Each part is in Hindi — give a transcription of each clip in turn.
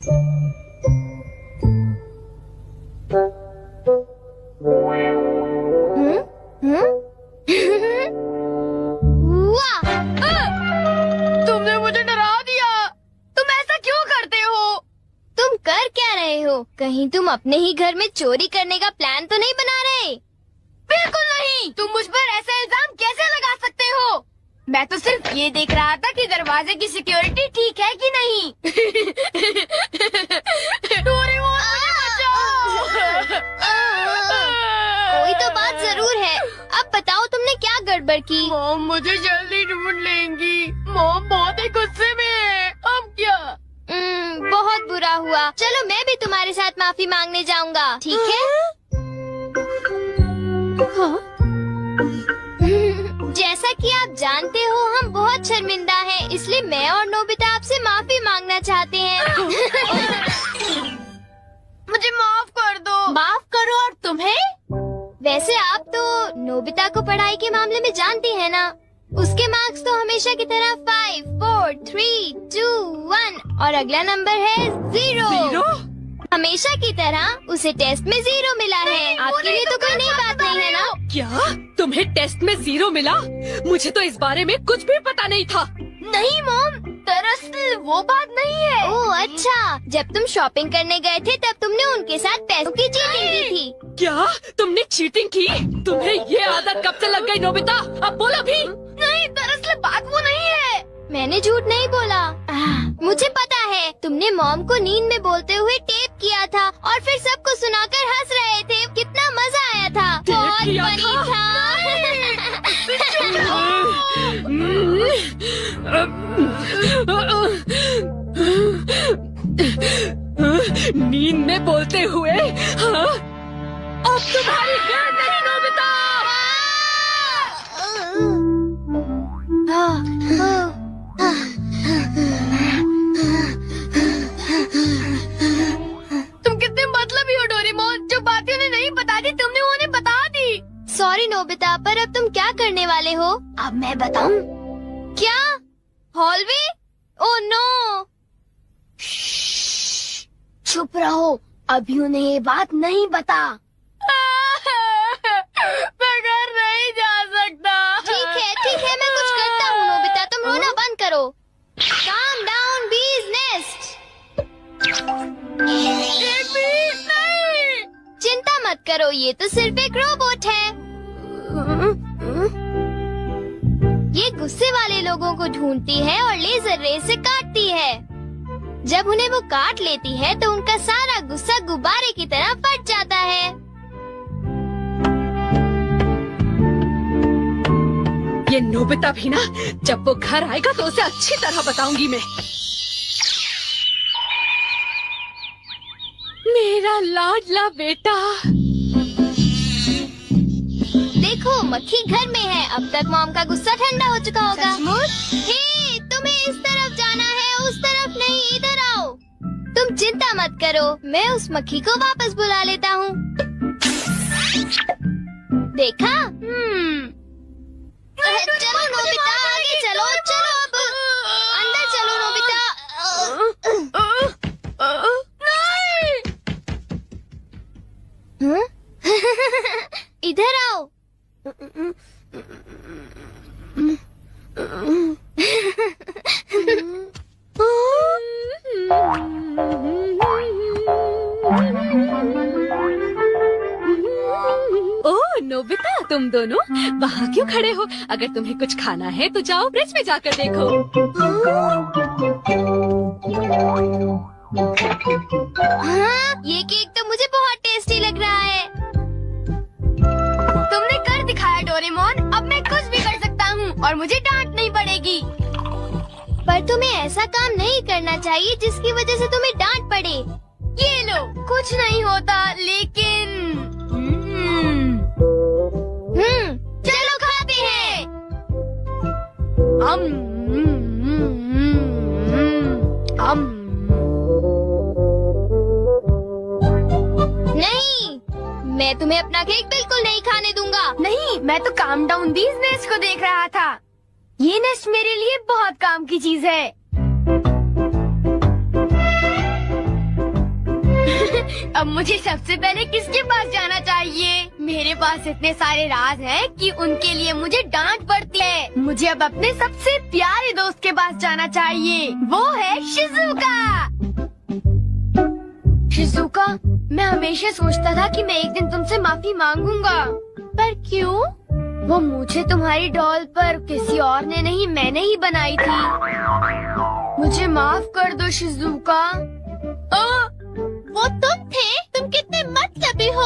वाह! तुमने मुझे डरा दिया। तुम ऐसा क्यों करते हो? तुम कर क्या रहे हो? कहीं तुम अपने ही घर में चोरी करने का प्लान तो नहीं बना रहे? बिल्कुल नहीं। तुम मुझ पर ऐसा इल्जाम कैसे लगा सकते हो? मैं तो सिर्फ ये देख रहा था कि दरवाजे की सिक्योरिटी ठीक है कि नहीं। डोरेमोन, मुझे बचाओ। कोई तो बात जरूर है। अब बताओ तुमने क्या गड़बड़ की? मॉम मुझे जल्दी ढूंढ लेंगी। मॉम बहुत ही गुस्से में है। अब क्या? बहुत बुरा हुआ। चलो मैं भी तुम्हारे साथ माफी मांगने जाऊंगा, ठीक है? जैसा कि आप जानते हो हम बहुत शर्मिंदा हैं, इसलिए मैं और नोबिता आपसे माफी मांगना चाहते हैं। मुझे माफ कर दो। माफ करो और तुम्हें? वैसे आप तो नोबिता को पढ़ाई के मामले में जानती हैं ना? उसके मार्क्स तो हमेशा की तरह 5, 4, 3, 2, 1 और अगला नंबर है 0। हमेशा की तरह उसे टेस्ट में 0 मिला है। आपके लिए तो कोई नई बात नहीं है ना? क्या तुम्हें टेस्ट में 0 मिला? मुझे तो इस बारे में कुछ भी पता नहीं था। नहीं मॉम, दरअसल वो बात नहीं है। ओह अच्छा, जब तुम शॉपिंग करने गए थे तब तुमने उनके साथ पैसों की चीटिंग की थी। क्या तुमने चीटिंग की? तुम्हें ये आदत कब से लग गई नोबिता? अब बोलो भी। नहीं, दरअसल बात वो नहीं है। मैंने झूठ नहीं बोला। मुझे पता है, तुमने मॉम को नींद में बोलते हुए टेप किया था और फिर सबको सुनाकर हंस रहे थे। कितना मजा आया था। बहुत फनी था। नींद में बोलते हुए? हाँ? अब तुम्हारी गैर नहीं नोबिता। तुम कितने मतलबी हो डोरेमोन। जो बातें उन्हें नहीं बता दी तुमने उन्हें बता दी। सॉरी नोबिता, पर अब तुम क्या करने वाले हो? अब मैं बताऊं? क्या? हॉलवे? Oh no. चुप रहो, अभी उन्हें ये बात नहीं बता। मैं घर नहीं जा सकता। ठीक है, मैं कुछ करता हूँ नोबिता, तुम रोना बंद करो। Calm down, bee's nest। एक बीज नहीं। चिंता मत करो, ये तो सिर्फ एक रोबोट है। ये गुस्से वाले लोगों को ढूंढती है और लेजर रे से काटती है। जब उन्हें वो काट लेती है तो उनका सारा गुस्सा गुब्बारे की तरह फट जाता है। ये नोबिता भी ना, जब वो घर आएगा तो उसे अच्छी तरह बताऊंगी मैं। मेरा लाडला बेटा। देखो मक्खी घर में है। अब तक मॉम का गुस्सा ठंडा हो चुका होगा। हे, तुम्हें इस तरफ जाना है, उस तरफ नहीं, इधर आओ। तुम चिंता मत करो, मैं उस मक्खी को वापस बुला लेता हूँ। देखा? चलो नोबिता, आगे चलो अब अंदर चलो नोबिता। इधर आओ। ओह नोबिता, तुम दोनों वहाँ क्यों खड़े हो? अगर तुम्हें कुछ खाना है तो जाओ फ्रिज में जाकर देखो। हाँ, ये केक तो मुझे बहुत टेस्टी लग रहा है। तुमने कर दिखाया डोरेमोन, अब मैं कुछ भी कर सकता हूँ और मुझे डांट नहीं पड़ेगी। पर तुम्हें ऐसा काम नहीं करना चाहिए जिसकी वजह से तुम्हें डांट पड़े। ये लो, कुछ नहीं होता, लेकिन चलो खाते हैं। नहीं, मैं तुम्हें अपना केक बिल्कुल नहीं खाने दूंगा। नहीं, मैं तो काम डाउन बीज नेस्ट को देख रहा था। ये नेस्ट मेरे लिए बहुत काम की चीज है। अब मुझे सबसे पहले किसके पास जाना चाहिए? मेरे पास इतने सारे राज हैं कि उनके लिए मुझे डांट पड़ती है। मुझे अब अपने सबसे प्यारे दोस्त के पास जाना चाहिए। वो है शिजुका। शिजुका, मैं हमेशा सोचता था कि मैं एक दिन तुमसे माफी मांगूंगा, पर क्यों? वो मुझे तुम्हारी डॉल पर किसी और ने नहीं, मैंने ही बनाई थी। मुझे माफ कर दो शिजुका। वो तुम थे? तुम कितने मतलबी हो।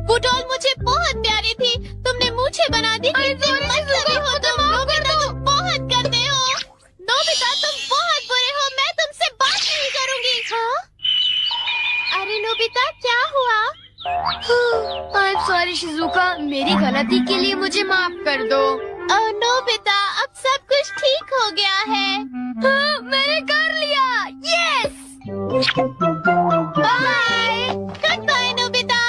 वो डॉल मुझे बहुत प्यारी थी, तुमने मुझे बना दी। मतलबी हो तुम, नोबिता तुम बहुत करते हो। नोबिता तुम बहुत बुरे हो, मैं तुमसे बात नहीं करूँगी। हाँ? अरे नोबिता क्या हुआ? आई एम सॉरी शिजुका, मेरी गलती के लिए मुझे माफ कर दो। नोबिता, अब सब कुछ ठीक हो गया है। हाँ, मैंने कर लिया। Yes. Bye. Good bye Nobita.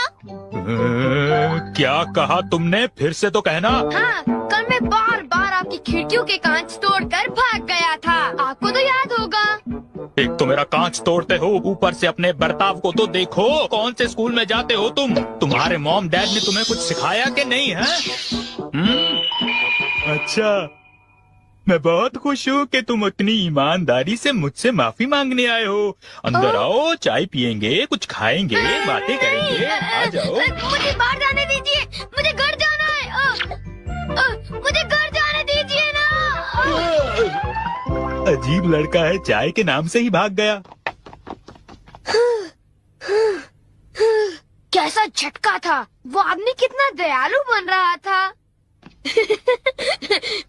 क्या कहा तुमने? फिर से तो कहना। हाँ, कल मैं बार बार आपकी खिड़कियों के कांच तोड़कर भाग गया था। आपको तो याद होगा। एक तो मेरा कांच तोड़ते हो, ऊपर से अपने बर्ताव को तो देखो। कौन से स्कूल में जाते हो तुम? तुम्हारे मॉम डैड ने तुम्हें कुछ सिखाया कि नहीं है? अच्छा, मैं बहुत खुश हूँ कि तुम इतनी ईमानदारी से मुझसे माफी मांगने आए हो। अंदर आओ, चाय पियेंगे, कुछ खाएंगे, बातें करेंगे। आ जाओ। मुझे बाहर जाने दीजिए, मुझे घर जाना है। मुझे घर जाने दीजिए ना। अजीब लड़का है, चाय के नाम से ही भाग गया। कैसा झटका था। वो आदमी कितना दयालु बन रहा था।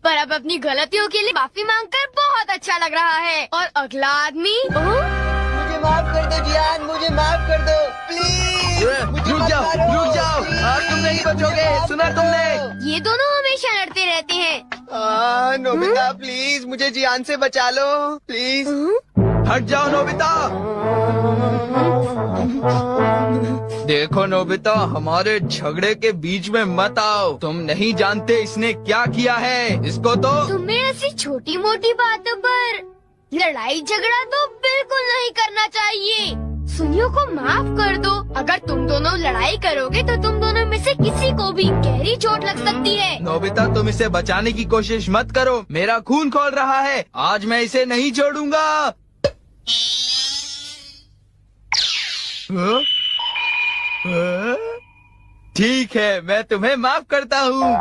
पर अब अपनी गलतियों के लिए माफी मांगकर बहुत अच्छा लग रहा है। और अगला आदमी मुझे माफ कर दो जियान, मुझे माफ कर दो प्लीज। रुक जाओ, आज तुम नहीं बचोगे, सुना तुमने? ये दोनों हमेशा लड़ते रहते हैं। नोबिता प्लीज मुझे जियान से बचा लो प्लीज। हट जाओ नोबिता। देखो नोबिता, हमारे झगड़े के बीच में मत आओ। तुम नहीं जानते इसने क्या किया है। इसको तो तुम्हें ऐसी छोटी मोटी बातों पर लड़ाई झगड़ा तो बिल्कुल नहीं करना चाहिए। सुनियो को माफ कर दो। अगर तुम दोनों लड़ाई करोगे तो तुम दोनों में से किसी को भी गहरी चोट लग सकती है। नोबिता, तुम इसे बचाने की कोशिश मत करो। मेरा खून खौल रहा है, आज मैं इसे नहीं छोड़ूंगा। ठीक है, मैं तुम्हें माफ करता हूँ।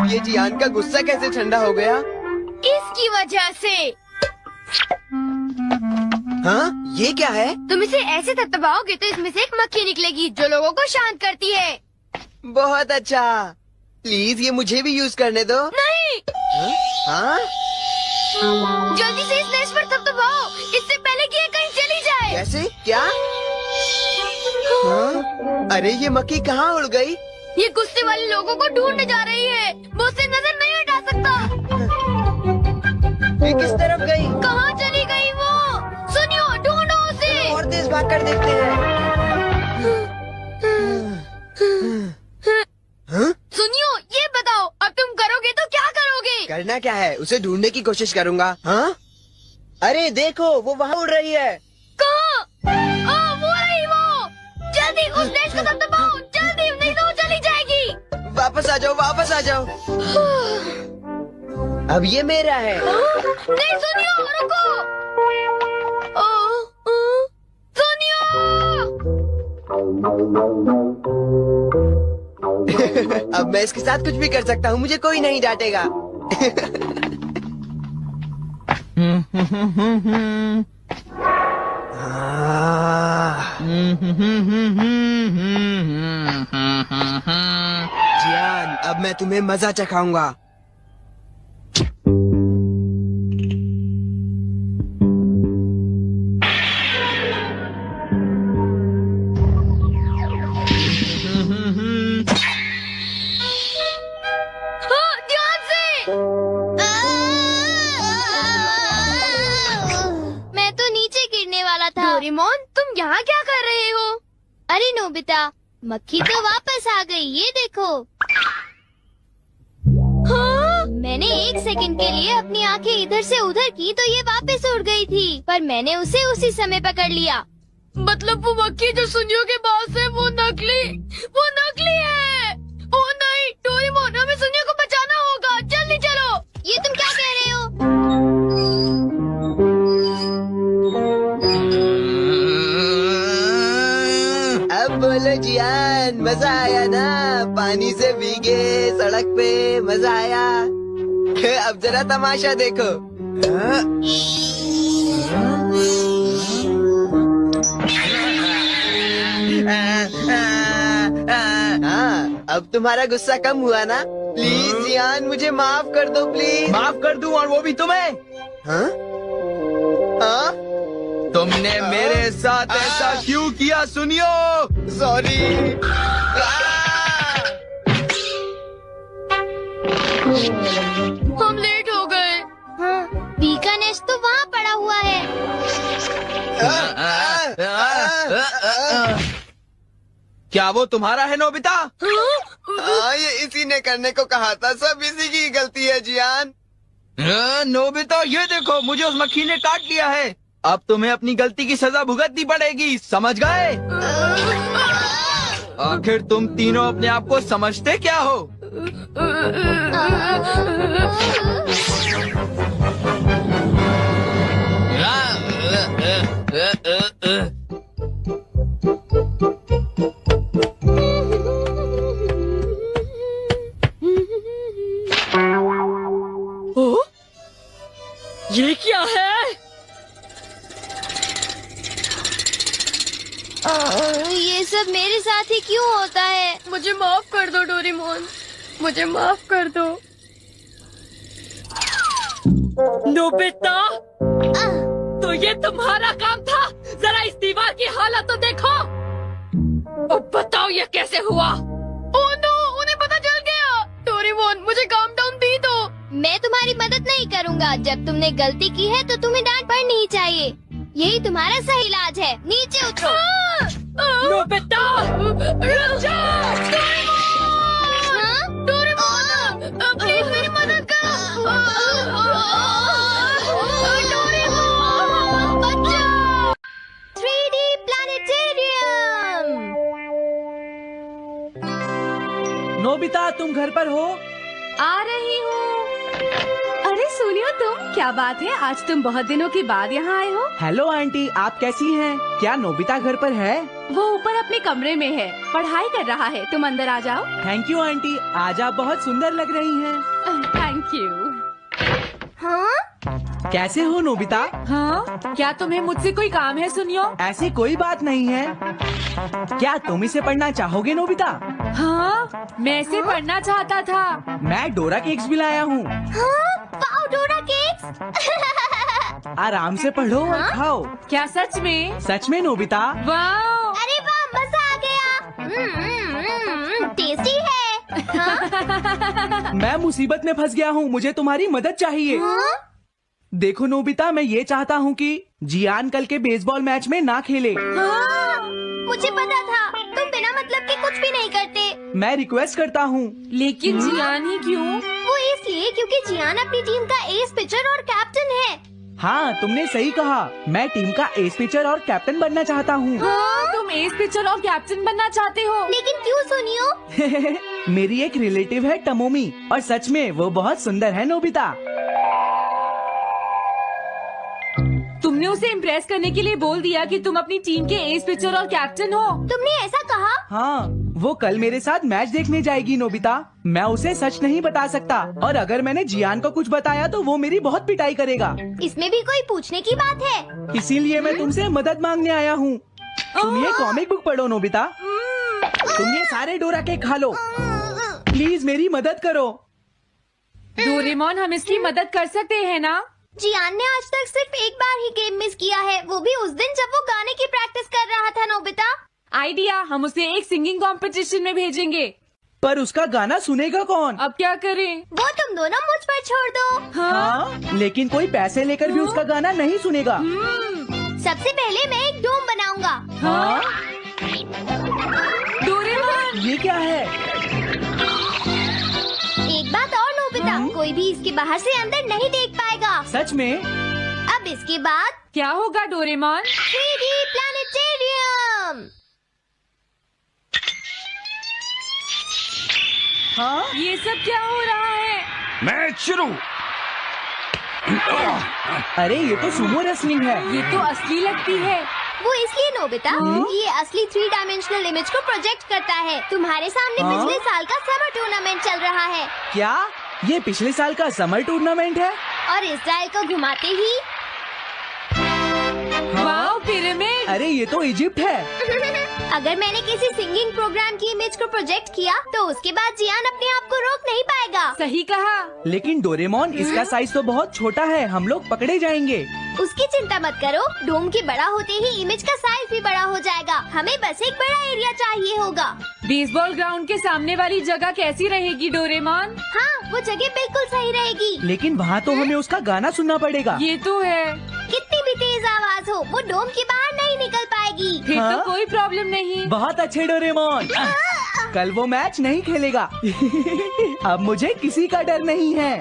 ये जियान का गुस्सा कैसे ठंडा हो गया? इसकी वजह से। हाँ, ये क्या है? तुम इसे ऐसे थपथपाओगे तो इसमें से एक मक्खी निकलेगी जो लोगों को शांत करती है। बहुत अच्छा, प्लीज ये मुझे भी यूज करने दो। नहीं। हाँ? जल्दी से इस नर्स पर थपथपाओ, इससे पहले कि ये कहीं चली जाए। कैसे? क्या? हाँ? अरे ये मक्खी कहाँ उड़ गई? ये गुस्से वाले लोगों को ढूंढने जा रही है। वो उससे नजर नहीं हटा सकता। ये किस तरफ गई? कहाँ चली गई वो? सुनियो, ढूंढो उसे। और तेज भागकर देखते हैं। हाँ? सुनियो, ये बताओ अब तुम करोगे तो क्या करोगे? करना क्या है? उसे ढूंढने की कोशिश करूँगा। हाँ? अरे देखो, वो वहाँ उड़ रही है। कहाँ? वो रही वो। जल्दी उस नर्स को थपथपाओ, जल्दी, नहीं तो वो चली जाएगी। वापस आ जाओ, वापस आ जाओ। अब ये मेरा है। नहीं सुनियो, रुको। सुनियो। अब मैं इसके साथ कुछ भी कर सकता हूँ, मुझे कोई नहीं डांटेगा। जियान, अब मैं तुम्हें मजा चखाऊंगा। ध्यान से। मैं तो नीचे गिरने वाला था। डोरेमोन, तुम यहाँ क्या कर रहे हो? अरे नोबिता, मक्खी तो वापस आ गई, ये देखो। हाँ? मैंने एक सेकंड के लिए अपनी आंखें इधर से उधर की तो ये वापस उड़ गई थी, पर मैंने उसे उसी समय पकड़ लिया। मतलब वो मक्खी जो सुनियो के पास है वो नकली है। ओ नहीं डोरेमोन, हमें सुनियो को बचाना होगा, जल्दी चलो। ये तुम क्या कह रहे हो? अब बोलो जियान, मजा आया ना? पानी से भीगे सड़क पे मजा आया। अब जरा तमाशा देखो। हाँ, अब तुम्हारा गुस्सा कम हुआ ना? प्लीज जियान, मुझे माफ कर दो प्लीज। माफ कर दूं, और वो भी तुम्हें? हाँ? हाँ? तुमने मेरे साथ ऐसा क्यों किया सुनियो? सॉरी। हम लेट हो गए। हाँ, बी का नेस्ट तो वहाँ पड़ा हुआ है। क्या वो तुम्हारा है नोबिता? हाँ, ये इसी ने करने को कहा था। सब इसी की गलती है जियान। नोबिता ये देखो, मुझे उस मक्खी ने काट लिया है। अब तुम्हें अपनी गलती की सजा भुगतनी पड़ेगी, समझ गए? आखिर तुम तीनों अपने आप को समझते क्या हो? ओ, ये क्या है? ये सब मेरे साथ ही क्यों होता है? मुझे माफ कर दो डोरेमोन, मुझे माफ कर दो। नोबिता, तो ये तुम्हारा काम था? जरा इस दीवार की हालत तो देखो। अब बताओ ये कैसे हुआ? ओह नो, उन्हें पता चल गया। डोरेमोन, मुझे काम डाउन दी दो। मैं तुम्हारी मदद नहीं करूँगा। जब तुमने गलती की है तो तुम्हें डांट पड़नी ही चाहिए। यही तुम्हारा सही इलाज है। नीचे उतरो। नोबिता, रुक जाओ। हाँ? डोरेमोन, प्लीज मेरी मदद करो। डोरेमोन, बचाओ। 3D planetarium. नोबिता, तुम घर पर हो? आ रही हूँ। अरे सुनियो तुम, क्या बात है, आज तुम बहुत दिनों के बाद यहाँ आए हो। हेलो आंटी, आप कैसी हैं? क्या नोबिता घर पर है? वो ऊपर अपने कमरे में है, पढ़ाई कर रहा है। तुम अंदर आ जाओ। थैंक यू आंटी, आज आप बहुत सुंदर लग रही हैं। Thank you. हाँ? कैसे हो नोबिता? हाँ, क्या तुम्हें मुझसे कोई काम है सुनियो? ऐसी कोई बात नहीं है। क्या तुम इसे पढ़ना चाहोगे नोबिता? हाँ, मैं इसे पढ़ना चाहता था। मैं डोरा केक्स भी लाया हूँ। हाँ? वाओ, डोरा केक्स। आराम से पढ़ो और खाओ। क्या सच में? सच में नोबिता। वाह, अरे वाह, मजा आ गया। टेस्टी है। हाँ? मैं मुसीबत में फंस गया हूँ, मुझे तुम्हारी मदद चाहिए। हाँ? देखो नोबिता, मैं ये चाहता हूँ कि जियान कल के बेसबॉल मैच में ना खेले। हाँ? मुझे पता था, तुम बिना मतलब के कुछ भी नहीं करते। मैं रिक्वेस्ट करता हूँ। लेकिन जियान ही क्यों? वो इसलिए क्योंकि जियान अपनी टीम का एस पिचर और कैप्टन है। हाँ, तुमने सही कहा। मैं टीम का एस पिचर और कैप्टन बनना चाहता हूँ। हाँ, तुम एस पिचर और कैप्टन बनना चाहते हो? लेकिन क्यों सुनियो? मेरी एक रिलेटिव है टमोमी, और सच में वो बहुत सुंदर है नोबिता। तुमने उसे इम्प्रेस करने के लिए बोल दिया कि तुम अपनी टीम के एस पिचर और कैप्टन हो। तुमने ऐसा कहा? हाँ, वो कल मेरे साथ मैच देखने जाएगी नोबिता। मैं उसे सच नहीं बता सकता, और अगर मैंने जियान को कुछ बताया तो वो मेरी बहुत पिटाई करेगा। इसमें भी कोई पूछने की बात है? इसीलिए मैं तुमसे मदद मांगने आया हूँ। तुम ये कॉमिक बुक पढ़ो नोबिता। तुम ये सारे डोरा केक खा लो। प्लीज मेरी मदद करो। डोरेमोन, हम इसकी मदद कर सकते हैं ना? जियान ने आज तक सिर्फ एक बार ही गेम मिस किया है, वो भी उस दिन जब वो गाने की प्रैक्टिस कर रहा था। नोबिता, आइडिया, हम उसे एक सिंगिंग कंपटीशन में भेजेंगे। पर उसका गाना सुनेगा कौन? अब क्या करें? वो तुम दोनों मुझ पर छोड़ दो। हाँ, लेकिन कोई पैसे लेकर भी उसका गाना नहीं सुनेगा। सबसे पहले मैं एक डोम बनाऊंगा। हाँ? डोरेमोन, ये क्या है? एक बात और नोबिता, कोई भी इसके बाहर से अंदर नहीं देख पाएगा। सच में? अब इसके बाद क्या होगा डोरेमोन? 3D planetarium. हाँ? ये सब क्या हो रहा है? मैच शुरू। अरे ये तो सुमो रेसलिंग है। ये तो असली लगती है। वो इसलिए नोबिता, ये असली 3 डायमेंशनल इमेज को प्रोजेक्ट करता है। तुम्हारे सामने हाँ? पिछले साल का समर टूर्नामेंट चल रहा है क्या ये पिछले साल का समर टूर्नामेंट है? और इस डायल को घुमाते ही वाओ, पिरामिड। अरे ये तो इजिप्ट है। अगर मैंने किसी सिंगिंग प्रोग्राम की इमेज को प्रोजेक्ट किया तो उसके बाद जियान अपने आप को रोक नहीं पाएगा। सही कहा। लेकिन डोरेमोन इसका साइज तो बहुत छोटा है, हम लोग पकड़े जाएंगे। उसकी चिंता मत करो, डोम के बड़ा होते ही इमेज का साइज भी बड़ा हो जाएगा। हमें बस एक बड़ा एरिया चाहिए होगा। बेसबॉल ग्राउंड के सामने वाली जगह कैसी रहेगी डोरेमोन? हाँ, वो जगह बिल्कुल सही रहेगी। लेकिन वहाँ तो हमें उसका गाना सुनना पड़ेगा। ये तो है। कितनी भी तेज आवाज हो, वो डोम के बाहर नहीं निकल पाएगी। फिर हाँ? तो कोई प्रॉब्लम नहीं। बहुत अच्छे डोरेमोन। कल वो मैच नहीं खेलेगा। अब मुझे किसी का डर नहीं है।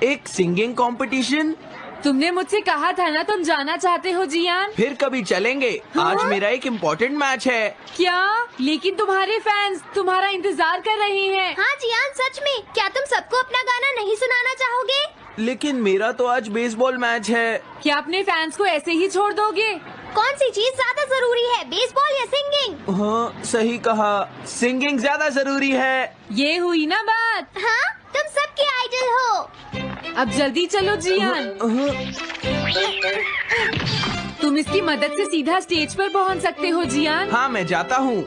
एक सिंगिंग कंपटीशन? तुमने मुझसे कहा था ना तुम जाना चाहते हो जियान। फिर कभी चलेंगे। आज मेरा एक इम्पोर्टेंट मैच है। क्या? लेकिन तुम्हारे फैंस तुम्हारा इंतजार कर रहे हैं। हाँ जियान, सच में। क्या तुम सबको अपना गाना नहीं सुनाना चाहोगे? लेकिन मेरा तो आज बेसबॉल मैच है। क्या अपने फैंस को ऐसे ही छोड़ दोगे? कौन सी चीज ज्यादा जरूरी है, बेसबॉल या सिंगिंग? हाँ, सही कहा। सिंगिंग ज्यादा जरूरी है। ये हुई ना बात। हाँ, तुम सबके आइडल हो। अब जल्दी चलो जियान। तुम इसकी मदद से सीधा स्टेज पर पहुंच सकते हो जियान। हाँ, मैं जाता हूँ।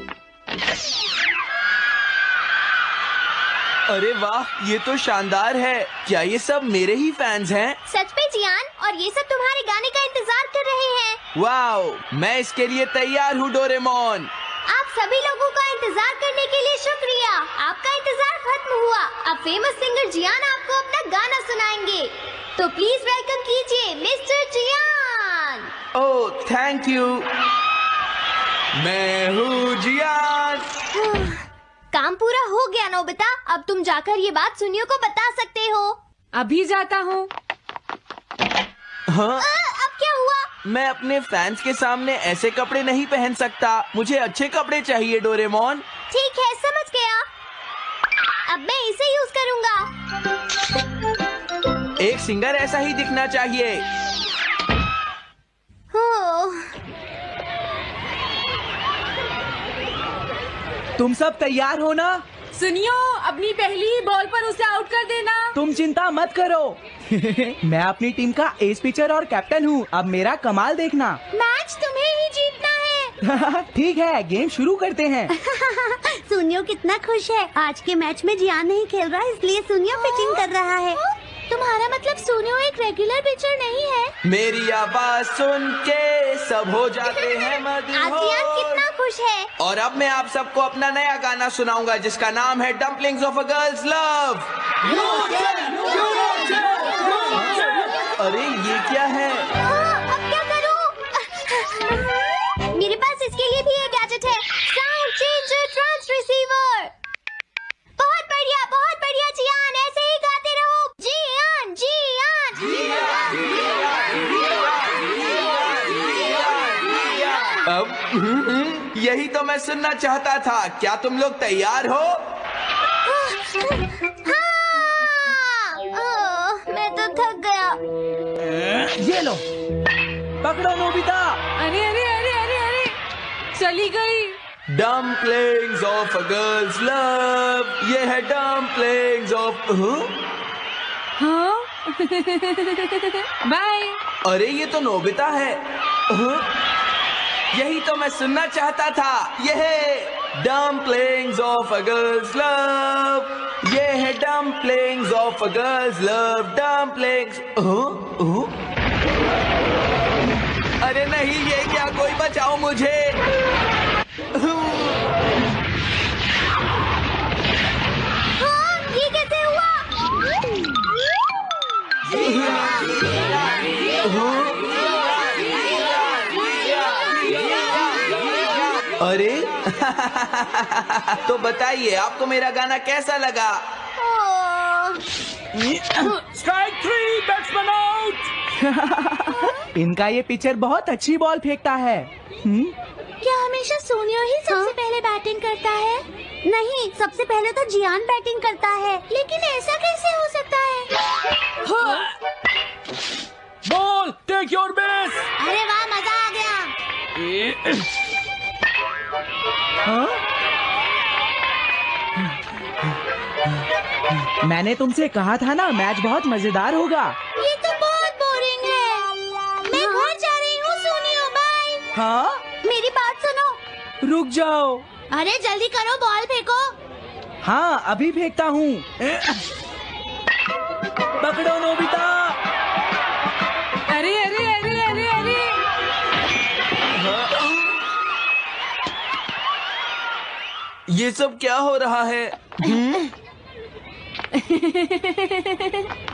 अरे वाह, ये तो शानदार है। क्या ये सब मेरे ही फैंस हैं? सच में जियान, और ये सब तुम्हारे गाने का इंतजार कर रहे हैं। वाओ, मैं इसके लिए तैयार हूँ डोरेमोन। आप सभी लोगों का इंतजार करने के लिए शुक्रिया। आपका इंतजार खत्म हुआ। अब फेमस सिंगर जियान आपको अपना गाना सुनाएंगे। तो प्लीज वेलकम कीजिए mister Gian. Oh, thank you. मैं हूँ जियान। काम पूरा हो गया नोबिता। अब तुम जाकर ये बात सुनियो को बता सकते हो। अभी जाता हूँ। हाँ, अब क्या हुआ? मैं अपने फैंस के सामने ऐसे कपड़े नहीं पहन सकता। मुझे अच्छे कपड़े चाहिए डोरेमोन। ठीक है, समझ गया। अब मैं इसे यूज करूँगा। एक सिंगर ऐसा ही दिखना चाहिए। तुम सब तैयार हो ना? सुनियो, अपनी पहली ही बॉल पर उसे आउट कर देना। तुम चिंता मत करो। मैं अपनी टीम का एस पिचर और कैप्टन हूँ। अब मेरा कमाल देखना। मैच तुम्हें ही जीतना है। ठीक है, गेम शुरू करते हैं। सुनियो कितना खुश है। आज के मैच में जियान नहीं खेल रहा, इसलिए सुनियो पिचिंग कर रहा है। तुम्हारा मतलब सुनियो एक रेगुलर पिचर नहीं है? मेरी आवाज सुन के सब हो जाते हैं आज जियान कितना खुश है। और अब मैं आप सबको अपना नया गाना सुनाऊंगा जिसका नाम है dumplings of a girls love. अरे ये क्या है? अब क्या करूं? मेरे पास इसके लिए भी एक गैजेट है, साउंड चेंजर ट्रांस रिसीवर। बहुत बढ़िया जियान, ऐसे ही गाते रहो। जियान अब यही तो मैं सुनना चाहता था। क्या तुम लोग तैयार हो? मैं तो थक गया। ये लो, पकड़ो नोबिता। अरे अरे अरे अरे अरे, चली गई। Dumplings of a girls love. ये है डम्पलिंग्स ऑफ। हाँ? बाय। अरे ये तो नोबिता है। यही तो मैं सुनना चाहता था। ये है dumplings of a girls love. ये है dumplings of a girls love. Dumplings. अरे नहीं, ये क्या? कोई बचाओ मुझे। ये कैसे हुआ? अरे तो बताइए, आपको मेरा गाना कैसा लगा? Strike 3, batsman out. इनका ये पिचर बहुत अच्छी बॉल फेंकता है। क्या हमेशा सोनियो ही सबसे पहले बैटिंग करता है? नहीं, सबसे पहले तो जियान बैटिंग करता है, लेकिन ऐसा कैसे हो सकता है? Ball, take your base. अरे वाह, मजा आ गया। मैंने तुमसे कहा था ना, मैच बहुत मजेदार होगा। ये तो बहुत बोरिंग है। मैं घर जा रही हूँ, सुनियो, बाय। हाँ, मेरी बात सुनो। रुक जाओ। अरे जल्दी करो, बॉल फेंको। हाँ, अभी फेंकता हूँ। पकड़ो नोबिता। अरे अरे अरे अरे अरे, ये सब क्या हो रहा है?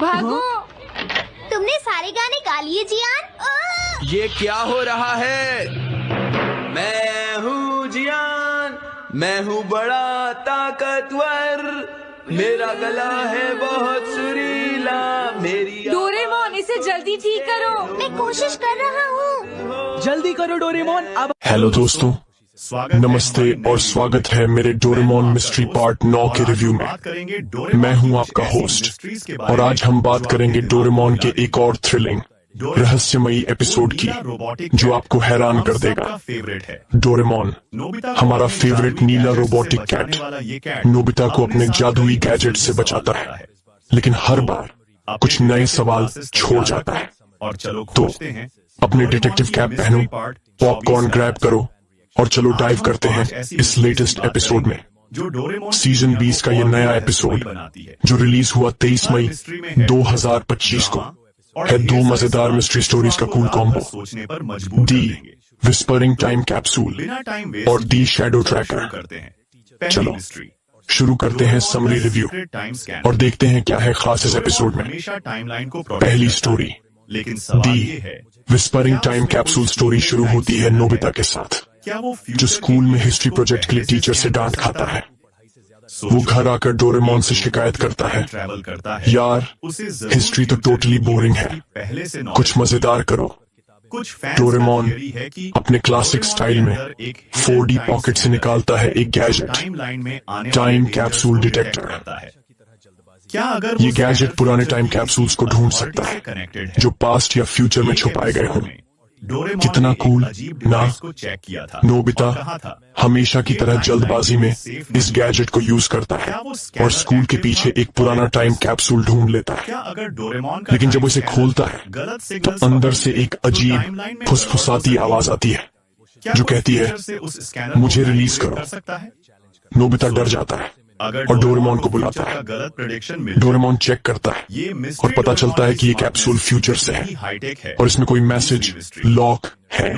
भागो। तुमने सारे गाने गा लिए, जियान? ये क्या हो रहा है? मैं हूँ जियान, मैं हूँ बड़ा ताकतवर, मेरा गला है बहुत सुरीला, मेरी डोरेमोन, इसे जल्दी ठीक करो। मैं कोशिश कर रहा हूँ। जल्दी करो डोरेमोन। अब हेलो दोस्तों, नमस्ते और स्वागत है मेरे डोरेमोन मिस्ट्री पार्ट 9 के रिव्यू में। मैं हूं आपका होस्ट और आज हम बात करेंगे डोरेमोन के एक और थ्रिलिंग रहस्यमयी एपिसोड की जो आपको हैरान कर देगा। डोरेमोन, हमारा फेवरेट नीला रोबोटिक कैट, नोबिता को अपने जादुई गैजेट से बचाता है, लेकिन हर बार कुछ नए सवाल छोड़ जाता है। तो अपने डिटेक्टिव कैप पहनो, पॉपकॉर्न ग्रैब करो और चलो डाइव करते हैं इस लेटेस्ट एपिसोड में। सीजन 20 का ये नया एपिसोड जो रिलीज हुआ 23 मई 2025 को है दो मजेदार मिस्ट्री स्टोरीज का कूल कॉम्बो, दी विस्परिंग टाइम कैप्सूल और दी शैडो ट्रैकर। चलो शुरू करते हैं समरी रिव्यू और देखते हैं क्या है खास इस एपिसोड में। पहली स्टोरी, दी विस्परिंग टाइम कैप्सूल स्टोरी शुरू होती है नोबिता के साथ, जो स्कूल में हिस्ट्री प्रोजेक्ट के लिए टीचर से डांट खाता है। वो घर आकर डोरेमोन से शिकायत करता है, यार हिस्ट्री तो टोटली बोरिंग है, कुछ मजेदार करो। डोरेमोन अपने क्लासिक स्टाइल में 4D पॉकेट से निकालता है एक गैजेट, टाइम कैप्सूल डिटेक्टर। ये गैजेट पुराने टाइम कैप्सूल्स को ढूंढ सकता है जो पास्ट या फ्यूचर में छुपाए गए हों। कितना कूल ना? नोबिता हमेशा की तरह जल्दबाजी में इस गैजेट को यूज करता है और स्कूल के पीछे एक पुराना टाइम कैप्सूल ढूंढ लेता है, लेकिन जब उसे खोलता है तो अंदर से एक अजीब फुसफुसाती आवाज आती है जो कहती है मुझे रिलीज करो। नोबिता डर जाता है और डोरेमोन को बुलाता है। डोरेमोन चेक करता है और पता चलता है कि ये कैप्सूल फ्यूचर से है और इसमें कोई मैसेज लॉक है।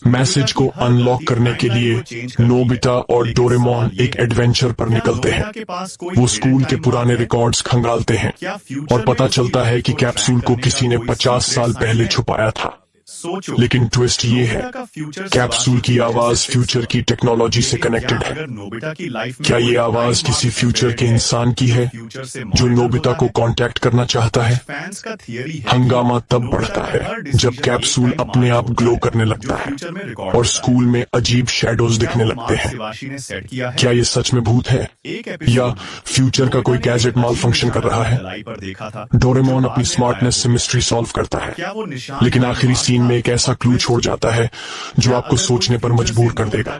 मैसेज को अनलॉक करने के लिए नोबिता और डोरेमोन एक एडवेंचर पर निकलते हैं। वो स्कूल के पुराने रिकॉर्ड्स खंगालते हैं और पता चलता है कि कैप्सूल को किसी ने 50 साल पहले छुपाया था। लेकिन ट्विस्ट ये है, कैप्सूल की आवाज फ्यूचर की टेक्नोलॉजी से कनेक्टेड है। क्या ये आवाज किसी फ्यूचर के इंसान की है जो नोबिता को कांटेक्ट करना चाहता है? हंगामा तब बढ़ता है जब कैप्सूल अपने आप ग्लो करने लगता है और स्कूल में अजीब शैडोज दिखने लगते हैं। क्या ये सच में भूत है या फ्यूचर का कोई गैजेट माल फंक्शन कर रहा है? डोरेमोन अपनी स्मार्टनेस से मिस्ट्री सॉल्व करता है, लेकिन आखिरी सीन में एक ऐसा क्लू छोड़ जाता है जो आपको सोचने पर मजबूर कर देगा।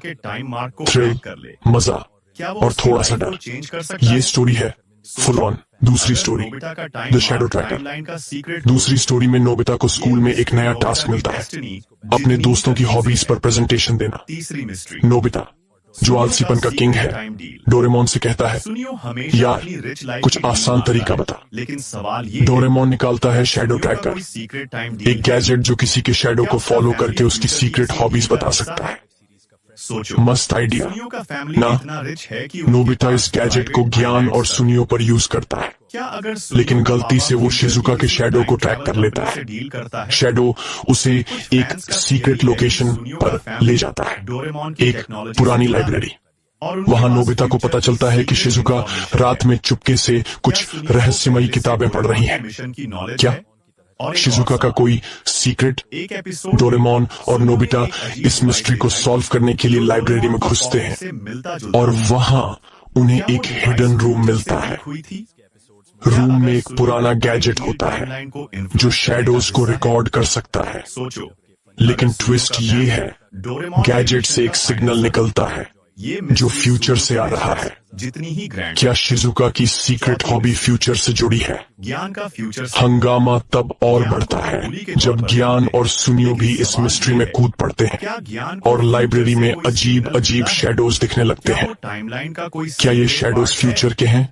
थ्रिल, मजा और थोड़ा सा डर। ये स्टोरी है फुल ऑन। दूसरी स्टोरी, द शैडो ट्रैकर। दूसरी स्टोरी में नोबिता को स्कूल में एक नया टास्क मिलता है, अपने दोस्तों की हॉबीज पर प्रेजेंटेशन देना। नोबिता जो आलसीपन का किंग है, डोरेमोन से कहता है यार कुछ आसान तरीका बता। डोरेमोन निकालता है शैडो ट्रैकर, एक गैजेट जो किसी के शैडो को फॉलो करके उसकी सीक्रेट हॉबीज बता सकता है। मस्त आइडिया ना? नोबिता इस गैजेट को ज्ञान और सुनियो पर यूज करता है, लेकिन गलती से वो शिजुका के शैडो को ट्रैक कर लेता है। शैडो उसे एक सीक्रेट लोकेशन पर ले जाता है, एक पुरानी लाइब्रेरी। वहां नोबिता को पता चलता है कि शिजुका रात में चुपके से कुछ रहस्यमयी किताबें पढ़ रही हैं। क्या? शिजुका का कोई सीक्रेट। एक एपिसोड डोरेमोन और नोबिता इस मिस्ट्री को सॉल्व करने के लिए लाइब्रेरी में घुसते हैं और वहां उन्हें एक हिडन रूम मिलता है। रूम में एक पुराना गैजेट होता है जो शैडोज को रिकॉर्ड कर सकता है। सोचो, लेकिन ट्विस्ट ये है, गैजेट से एक सिग्नल निकलता है जो फ्यूचर से आ रहा है। जितनी ही ग्रैंड क्या शिजुका की सीक्रेट हॉबी फ्यूचर से जुड़ी है? ज्ञान का फ्यूचर हंगामा तब और बढ़ता है जब ज्ञान और सुनियो भी इस मिस्ट्री में कूद पड़ते हैं क्या ज्ञान और लाइब्रेरी में अजीब अजीब शैडोज दिखने लगते हैं। टाइमलाइन का कोई क्या ये शैडोज फ्यूचर के हैं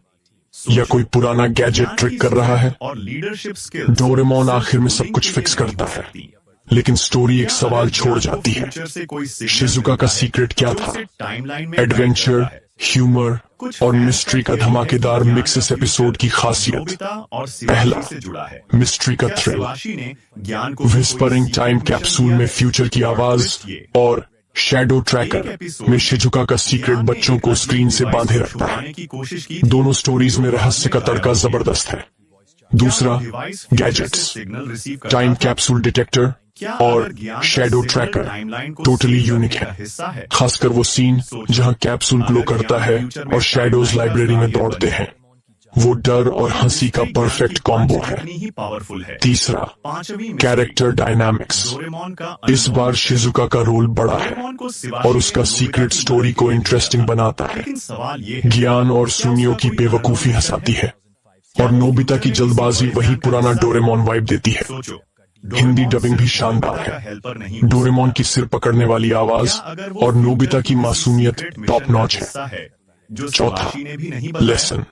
या कोई पुराना गैजेट ट्रिक कर रहा है? और लीडरशिप स्किल्स डोरेमोन आखिर में सब कुछ फिक्स करता है, लेकिन स्टोरी एक सवाल छोड़ जाती है। शिजुका का सीक्रेट क्या था? एडवेंचर, ह्यूमर और मिस्ट्री का धमाकेदार मिक्स इस एपिसोड की खासियत। पहला, मिस्ट्री का थ्रिल। विस्परिंग टाइम कैप्सूल में फ्यूचर की आवाज और शैडो ट्रैकर में शिजुका का सीक्रेट बच्चों को स्क्रीन से बांधे रखता है। दोनों स्टोरीज में रहस्य का तड़का जबरदस्त है। दूसरा, गैजेट्स, टाइम कैप्सूल डिटेक्टर और शैडो ट्रैकर टोटली यूनिक है। खासकर वो सीन जहां कैप्सूल ग्लो करता है और शैडोज लाइब्रेरी में दौड़ते हैं, वो डर और हंसी का परफेक्ट कॉम्बो है। तीसरा, कैरेक्टर डायनामिक्स। इस बार शिजुका का रोल बड़ा है और उसका सीक्रेट स्टोरी को इंटरेस्टिंग बनाता है। ज्ञान और सुनियो की बेवकूफी हंसाती है और नोबिता की जल्दबाजी वही पुराना डोरेमोन वाइब देती है। हिंदी डबिंग भी शानदार है। डोरेमोन की सिर पकड़ने वाली आवाज और नोबिता की मासूमियत टॉप नॉच है। चौथा, लेसन।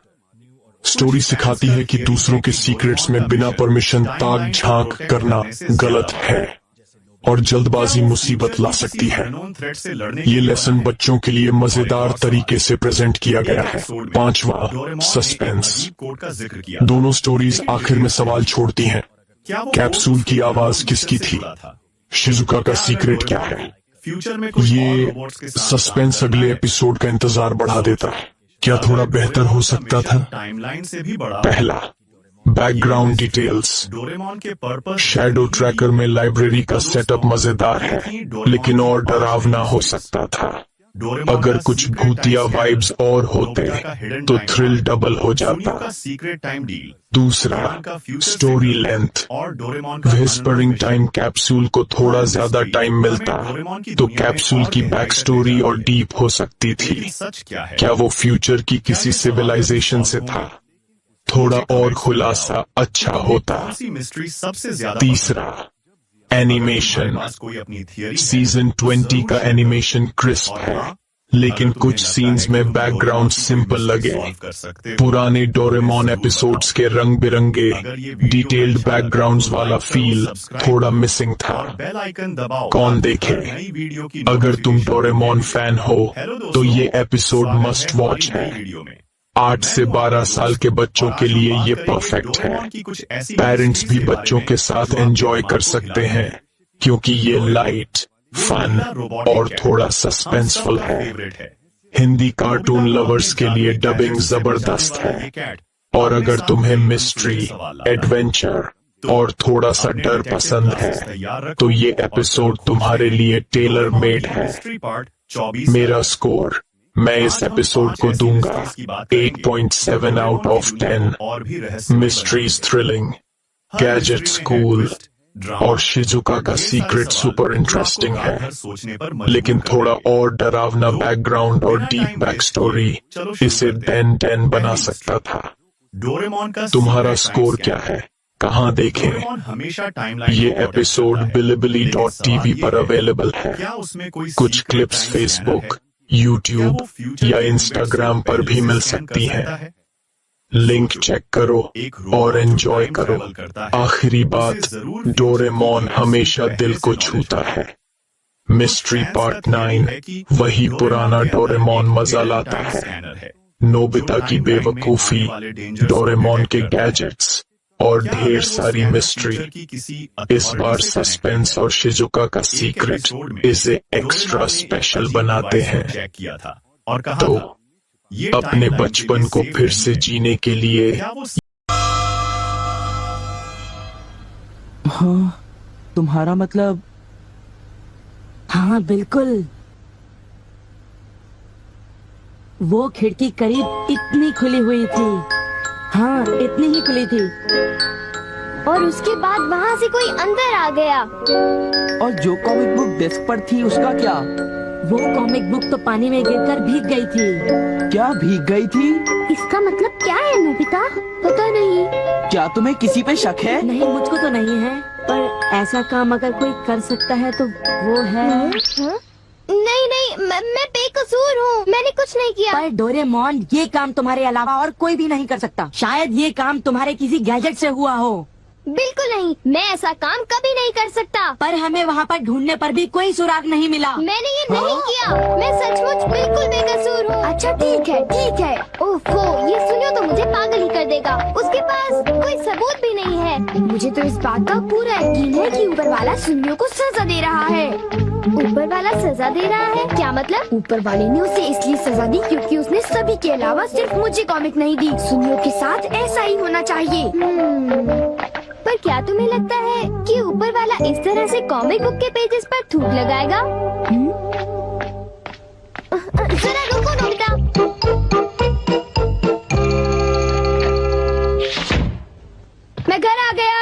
स्टोरी सिखाती है कि दूसरों के सीक्रेट्स में बिना परमिशन ताक झांक करना गलत है और जल्दबाजी मुसीबत ला सकती है। ये लेसन बच्चों के लिए मजेदार तरीके से प्रेजेंट किया गया है। पांचवा, सस्पेंस। दोनों स्टोरीज आखिर में सवाल छोड़ती हैं। कैप्सूल की आवाज किसकी थी? शिजुका का सीक्रेट क्या है? ये सस्पेंस अगले एपिसोड का इंतजार बढ़ा देता है। क्या थोड़ा बेहतर हो सकता था? पहला, बैकग्राउंड डिटेल्स। शैडो ट्रैकर में लाइब्रेरी का सेटअप मजेदार है, लेकिन और डरावना हो सकता था। अगर कुछ भूतिया वाइब्स और होते तो थ्रिल डबल हो जाता। दूसरा, story length. Whispering time capsule को थोड़ा ज्यादा टाइम मिलता तो कैप्सूल की बैक स्टोरी और डीप हो सकती थी। क्या वो फ्यूचर की किसी सिविलाइजेशन से था? थोड़ा और खुलासा अच्छा होता। तीसरा, एनिमेशन। सीजन 20 का एनिमेशन क्रिस्प है, लेकिन कुछ सीन्स में बैकग्राउंड सिंपल लगे। पुराने डोरेमोन एपिसोड्स के रंग बिरंगे डिटेल्ड बैकग्राउंड्स वाला फील थोड़ा मिसिंग था। कौन देखे? अगर तुम डोरेमोन फैन हो तो ये एपिसोड मस्ट वॉच है। 8 से 12 साल के बच्चों के लिए ये परफेक्ट है। पेरेंट्स भी बच्चों के साथ एंजॉय कर सकते हैं क्योंकि ये लाइट, फन और थोड़ा सस्पेंसफुल है। हिंदी कार्टून लवर्स के लिए डबिंग जबरदस्त है और अगर तुम्हें मिस्ट्री, एडवेंचर और थोड़ा सा डर पसंद है तो ये एपिसोड तुम्हारे लिए टेलर मेड है। मेरा स्कोर, मैं इस एपिसोड को दूंगा 8.7 out of 10। Mysteries thrilling, gadgets cool और शिजुका का सीक्रेट सुपर इंटरेस्टिंग है, लेकिन थोड़ा और डरावना बैकग्राउंड और डीप बैक स्टोरी इसे 10 बना सकता था। तुम्हारा स्कोर क्या है? कहाँ देखें? ये एपिसोड bilibili.tv पर अवेलेबल है। कुछ क्लिप्स फेसबुक, यूट्यूब या इंस्टाग्राम पर भी मिल सकती हैं। लिंक चेक करो और एंजॉय करो। आखिरी बात, डोरेमोन हमेशा दिल को छूता है। मिस्ट्री पार्ट 9 वही पुराना डोरेमोन मजा लाता है। नोबिता की बेवकूफी, डोरेमोन के गैजेट्स और ढेर सारी मिस्ट्री। इस बार सस्पेंस और शिजुका का सीक्रेट इसे एक्स्ट्रा स्पेशल बनाते हैं। तो अपने बचपन को फिर से जीने के लिए हाँ, तुम्हारा मतलब? हाँ बिल्कुल, वो खिड़की करीब इतनी खुली हुई थी। हाँ, इतनी ही खुली थी। और उसके बाद वहाँ से कोई अंदर आ गया। और जो कॉमिक बुक डेस्क पर थी उसका क्या? वो कॉमिक बुक तो पानी में गिरकर भीग गई थी। क्या भीग गई थी? इसका मतलब क्या है नोबिता? पता नहीं। क्या तुम्हें किसी पे शक है? नहीं, मुझको तो नहीं है, पर ऐसा काम अगर कोई कर सकता है तो वो है। नहीं नहीं, मैं बेकसूर हूँ, मैंने कुछ नहीं किया। पर डोरेमोन, ये काम तुम्हारे अलावा और कोई भी नहीं कर सकता। शायद ये काम तुम्हारे किसी गैजेट से हुआ हो। बिल्कुल नहीं, मैं ऐसा काम कभी नहीं कर सकता। पर हमें वहाँ पर ढूंढने पर भी कोई सुराग नहीं मिला। मैंने ये नहीं किया, मैं सचमुच बिल्कुल बेकसूर हूँ। अच्छा ठीक है ठीक है। ओफो, ये सुनियो तो मुझे पागल ही कर देगा। उसके पास कोई सबूत भी नहीं है। मुझे तो इस बात का पूरा यकीन है कि ऊपर वाला सुनियो को सजा दे रहा है। ऊपर वाला सजा दे रहा है? क्या मतलब? ऊपर वाले ने उसे इसलिए सजा दी क्योंकि उसने सभी के अलावा सिर्फ मुझे कॉमिक नहीं दी। सुनियो के साथ ऐसा ही होना चाहिए। पर क्या तुम्हें लगता है कि ऊपर वाला इस तरह से कॉमिक बुक के पेजेस पर थूक लगाएगा? जरा रुको नोबिता। मैं घर आ गया।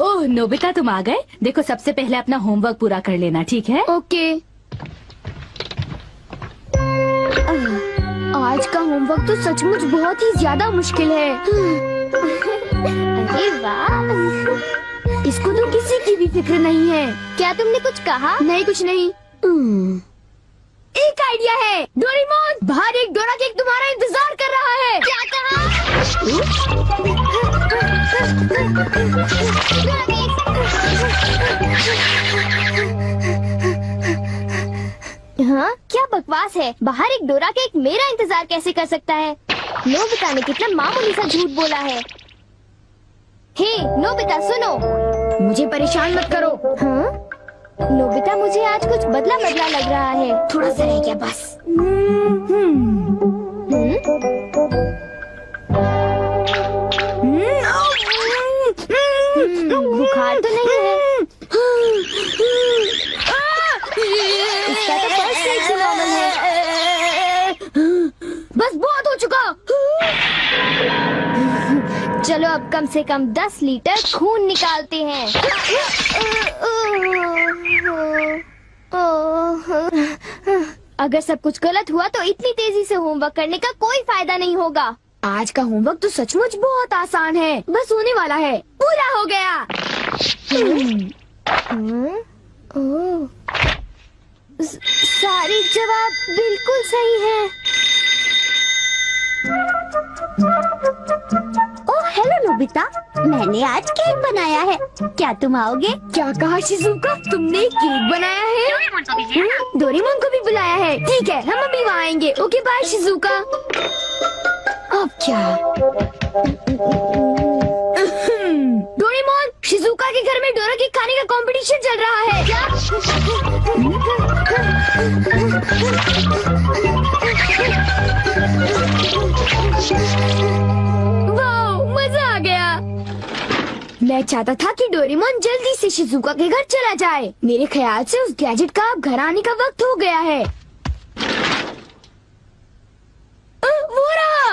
ओह नोबिता, तुम आ गए। देखो, सबसे पहले अपना होमवर्क पूरा कर लेना, ठीक है? ओके। आज का होमवर्क तो सचमुच बहुत ही ज्यादा मुश्किल है। अरे वाह, इसको तो किसी की भी फिक्र नहीं है। क्या तुमने कुछ कहा? नहीं, कुछ नहीं। एक आइडिया है। डोरेमोन, बाहर एक डोरा केक तुम्हारा इंतजार कर रहा है। क्या कहा? हाँ, क्या बकवास है। बाहर एक डोरा केक मेरा इंतजार कैसे कर सकता है? नोबिता ने कितना मामूली सा झूठ बोला है। हे नोबिता, सुनो, मुझे परेशान मत करो। हाँ? नोबिता, मुझे आज कुछ बदला बदला लग रहा है। थोड़ा सा रह गया बस। बुखार तो नहीं है? इसका तो फर्स्ट रेट से नॉर्मल है। बस बहुत हो चुका। चलो अब कम से कम 10 लीटर खून निकालते हैं। अगर सब कुछ गलत हुआ तो इतनी तेजी से होमवर्क करने का कोई फायदा नहीं होगा। आज का होमवर्क तो सचमुच बहुत आसान है, बस होने वाला है। पूरा हो गया। सारे जवाब बिल्कुल सही हैं। ओह हेलो नोबिता, मैंने आज केक बनाया है, क्या तुम आओगे? क्या कहा शिजुका? तुमने केक बनाया है? डोरेमोन को भी बुलाया है। ठीक है, हम अभी वहाँ आएंगे। Okay bye Shizuka. अब क्या? डोरेमोन, शिजुका के घर में डोरा केक खाने का कंपटीशन चल रहा है। क्या? वाह, मजा आ गया। मैं चाहता था कि डोरेमोन जल्दी से शिजुका के घर चला जाए। मेरे ख्याल से उस गैजेट का अब घर आने का वक्त हो गया है। वो रहा।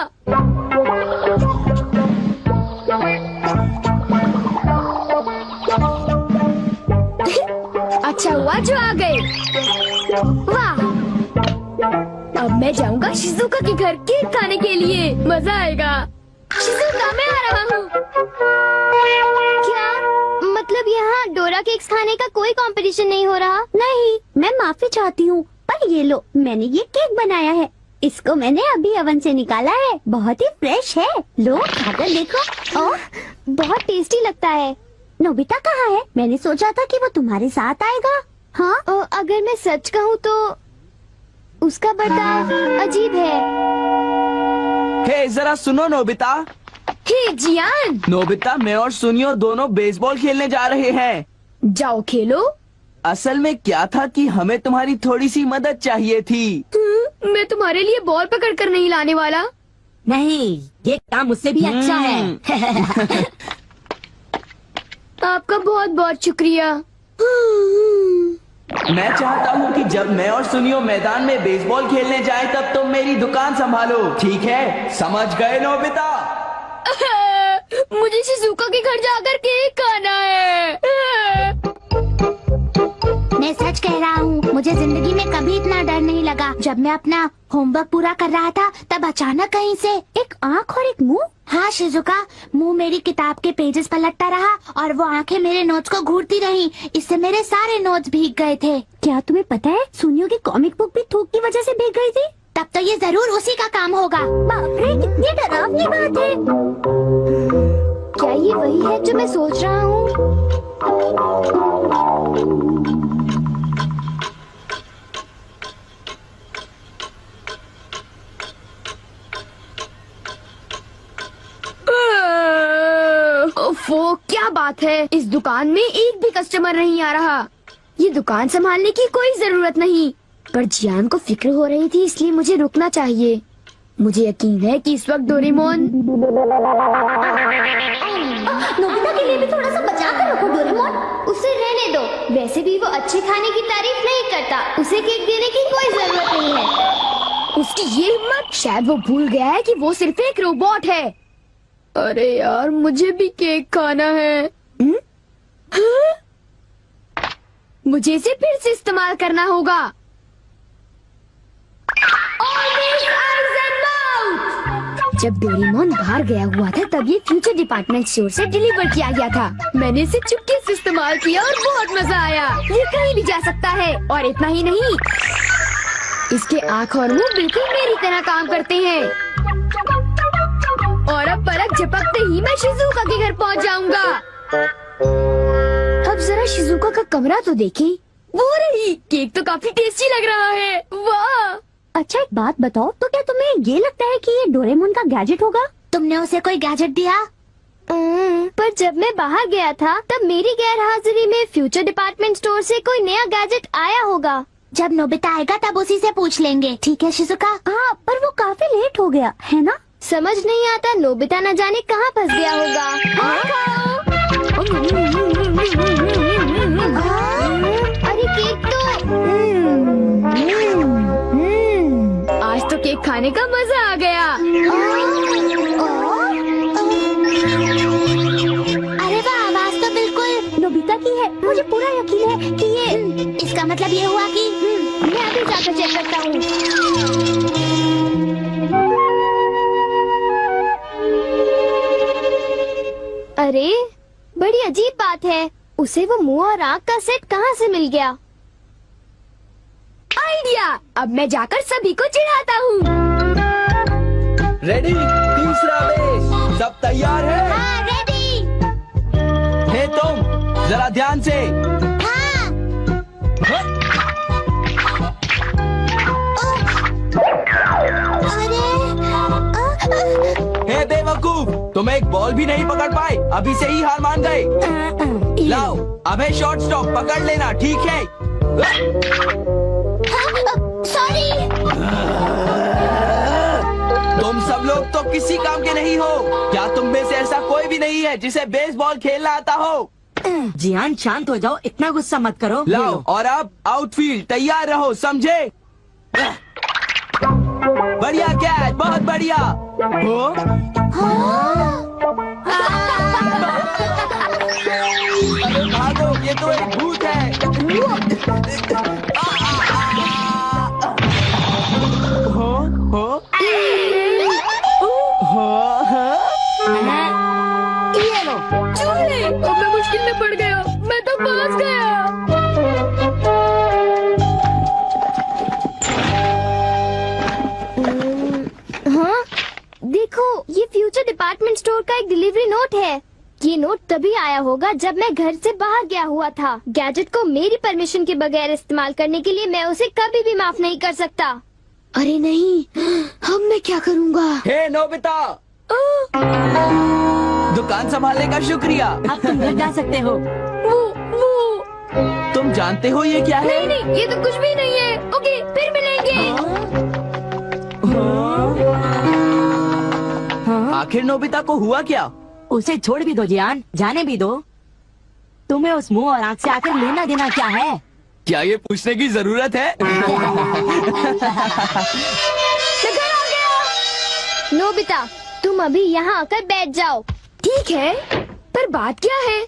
अच्छा हुआ जो आ गए। वाह, अब मैं जाऊंगा शिजुका के घर केक खाने के लिए। मजा आएगा। शिजुका, मैं आ रहा हूँ। क्या मतलब यहाँ डोरा केक्स खाने का कोई कंपटीशन नहीं हो रहा? नहीं, मैं माफी चाहती हूँ, पर ये लो, मैंने ये केक बनाया है। इसको मैंने अभी ओवन से निकाला है, बहुत ही फ्रेश है। लो खाकर देखो। ओह, बहुत टेस्टी लगता है। नोबिता कहाँ है? मैंने सोचा था कि वो तुम्हारे साथ आएगा। हाँ, अगर मैं सच कहूँ तो उसका बर्ताव अजीब है। हे जरा सुनो नोबिता। हे जियान। नोबिता, मैं और सुनियो दोनों बेसबॉल खेलने जा रहे हैं। जाओ खेलो। असल में क्या था कि हमें तुम्हारी थोड़ी सी मदद चाहिए थी। मैं तुम्हारे लिए बॉल पकड़ कर नहीं लाने वाला। नहीं, ये काम मुझसे भी अच्छा है। आपका बहुत बहुत शुक्रिया। मैं चाहता हूँ कि जब मैं और सुनियो मैदान में बेसबॉल खेलने जाएं तब तुम मेरी दुकान संभालो, ठीक है? समझ गए नोबिता? मुझे शिजुका के घर जाकर केक खाना है। मैं सच कह रहा हूँ, मुझे जिंदगी में कभी इतना डर नहीं लगा। जब मैं अपना होमवर्क पूरा कर रहा था तब अचानक कहीं से एक आँख और एक मुंह। हाँ शिजुका, मुंह मेरी किताब के पेजेस पलटता रहा और वो आंखें मेरे नोट्स को घूरती रहीं। इससे मेरे सारे नोट्स भीग गए थे। क्या तुम्हें पता है, सुनियो की कॉमिक बुक भी थूक की वजह से भीग गई थी? तब तो ये जरूर उसी का काम होगा। बाप रे, कितनी डरावनी बात है। क्या ये वही है जो मैं सोच रहा हूँ? ओफो, क्या बात है, इस दुकान में एक भी कस्टमर नहीं आ रहा। ये दुकान संभालने की कोई जरूरत नहीं, पर जियान को फिक्र हो रही थी, इसलिए मुझे रुकना चाहिए। मुझे यकीन है कि इस वक्त डोरेमोन। नोबिता के लिए भी थोड़ा सा बचा कर रखो डोरेमोन। उसे रहने दो, वैसे भी वो अच्छे खाने की तारीफ नहीं करता। उसे केक देने की कोई जरूरत नहीं है। उसकी ये हिम्मत, शायद वो भूल गया है कि वो सिर्फ एक रोबोट है। अरे यार, मुझे भी केक खाना है। हाँ? मुझे इसे फिर से इस्तेमाल करना होगा। जब डोरेमोन बाहर गया हुआ था तब ये फ्यूचर डिपार्टमेंट स्टोर से डिलीवर किया गया था। मैंने इसे चुपके से इस्तेमाल किया और बहुत मजा आया। ये कहीं भी जा सकता है, और इतना ही नहीं, इसके आँख और मुंह बिल्कुल मेरी तरह काम करते हैं। और अब पलक झपकते ही मैं शिजुका के घर पहुंच जाऊंगा। अब जरा शिजुका का कमरा तो देखें। वो रही, केक तो काफी टेस्टी लग रहा है। वाह! अच्छा, एक बात बताओ, तो क्या तुम्हें ये लगता है कि ये डोरेमोन का गैजेट होगा? तुमने उसे कोई गैजेट दिया? पर जब मैं बाहर गया था तब मेरी गैरहाजिरी में फ्यूचर डिपार्टमेंट स्टोर से कोई नया गैजेट आया होगा। जब नोबिता आएगा तब उसी से पूछ लेंगे, ठीक है शिजुका? हाँ, पर वो काफी लेट हो गया है ना? समझ नहीं आता, नोबिता न जाने कहाँ फंस गया होगा। अरे केक तो आज तो केक खाने का मजा आ गया। अरे वाह, आवाज तो बिल्कुल नोबिता की है। मुझे पूरा यकीन है कि ये, इसका मतलब ये हुआ कि मैं अभी जाकर चेक करता हूँ। अरे, बड़ी अजीब बात है, उसे वो मुंह और आँख का सेट कहाँ से मिल गया? आइडिया! अब मैं जाकर सभी को चिढ़ाता हूँ। रेडी? तीसरा बेस, सब तैयार है? हाँ, रेडी। हे तुम, जरा ध्यान से। हे बेवकूफ, तुम एक बॉल भी नहीं पकड़ पाए, अभी से ही हार मान गए। लाओ, अब है शॉर्ट स्टॉप, पकड़ लेना, ठीक है? सॉरी। तुम सब लोग तो किसी काम के नहीं हो। क्या तुम में से ऐसा कोई भी नहीं है जिसे बेसबॉल खेलना आता हो? जियान, शांत हो जाओ, इतना गुस्सा मत करो। लाओ, और अब आउटफील्ड तैयार रहो, समझे? बढ़िया कैच, बहुत बढ़िया। हो? अरे भागो, ये तो एक भूत है। ये लो, चूहे! अब मैं मुश्किल में पड़ गया, मैं तो फंस गया। हाँ, देखो, ये फ्यूचर डिपार्टमेंट स्टोर का एक डिलीवरी नोट है। ये नोट तभी आया होगा जब मैं घर से बाहर गया हुआ था। गैजेट को मेरी परमिशन के बगैर इस्तेमाल करने के लिए मैं उसे कभी भी माफ नहीं कर सकता। अरे नहीं, अब मैं क्या करूँगा? हे नोबिता, दुकान संभालने का शुक्रिया। अब तुम घर जा सकते हो। वो तुम जानते हो ये क्या है? नहीं, ये तो कुछ भी नहीं है। ओके, फिर मिलेंगे। आखिर नोबिता को हुआ क्या? उसे छोड़ भी दो जियान, जाने भी दो। तुम्हें उस मुंह और आँख से आकर लेना देना क्या है? क्या ये पूछने की जरूरत है? नोबिता, तुम अभी यहाँ आकर बैठ जाओ। ठीक है, पर बात क्या है?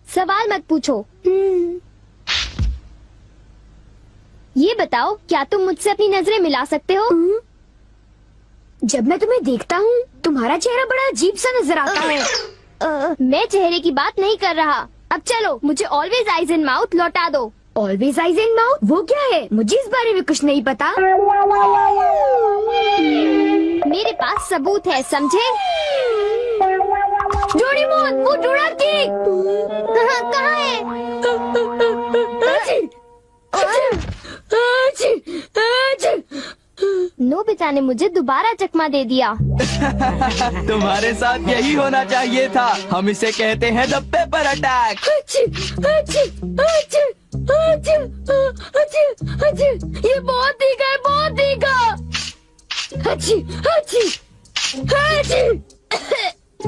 सवाल मत पूछो। ये बताओ, क्या तुम मुझसे अपनी नजरें मिला सकते हो? जब मैं तुम्हें देखता हूँ, तुम्हारा चेहरा बड़ा अजीब सा नजर आता है। मैं चेहरे की बात नहीं कर रहा। अब चलो, मुझे ऑलवेज आइज इन माउथ लौटा दो। Always eyes in mouth? वो क्या है? मुझे इस बारे में कुछ नहीं पता। मेरे पास सबूत है, समझे? डोरेमोन, वो डोराकी कहाँ है? नोबिता ने मुझे दोबारा चकमा दे दिया। तुम्हारे साथ यही होना चाहिए था। हम इसे कहते हैं द पेपर अटैक। ये बहुत तीखा है, बहुत तीखा।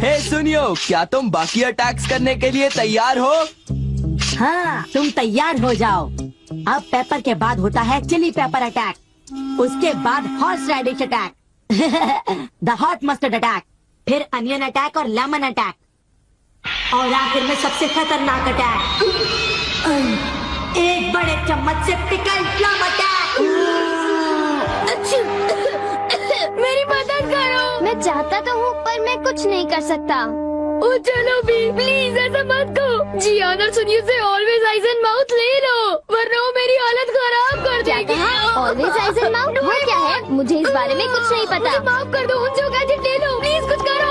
हे सुनियो, क्या तुम बाकी अटैक्स करने के लिए तैयार हो? हाँ, तुम तैयार हो जाओ। अब पेपर के बाद होता है चिली पेपर अटैक, उसके बाद horseradish attack, the hot mustard attack, फिर अनियन अटैक और लेमन अटैक, और आखिर में सबसे खतरनाक अटैक, एक बड़े चम्मच से पिकल प्लम अटैक। मेरी मदद करो। मैं चाहता तो हूँ, पर मैं कुछ नहीं कर सकता। ओ चलो भी, प्लीज ऐसा मत करो। जियान और सुनियो से ऑलवेज आइज एंड माउथ ले लो, वरना वो मेरी हालत खराब कर देगी। ऑलवेज आइज एंड माउथ वो क्या है? मुझे इस बारे में कुछ नहीं पता। मुझे माफ कर दो, उनसे गैजेट ले लो, प्लीज कुछ करो।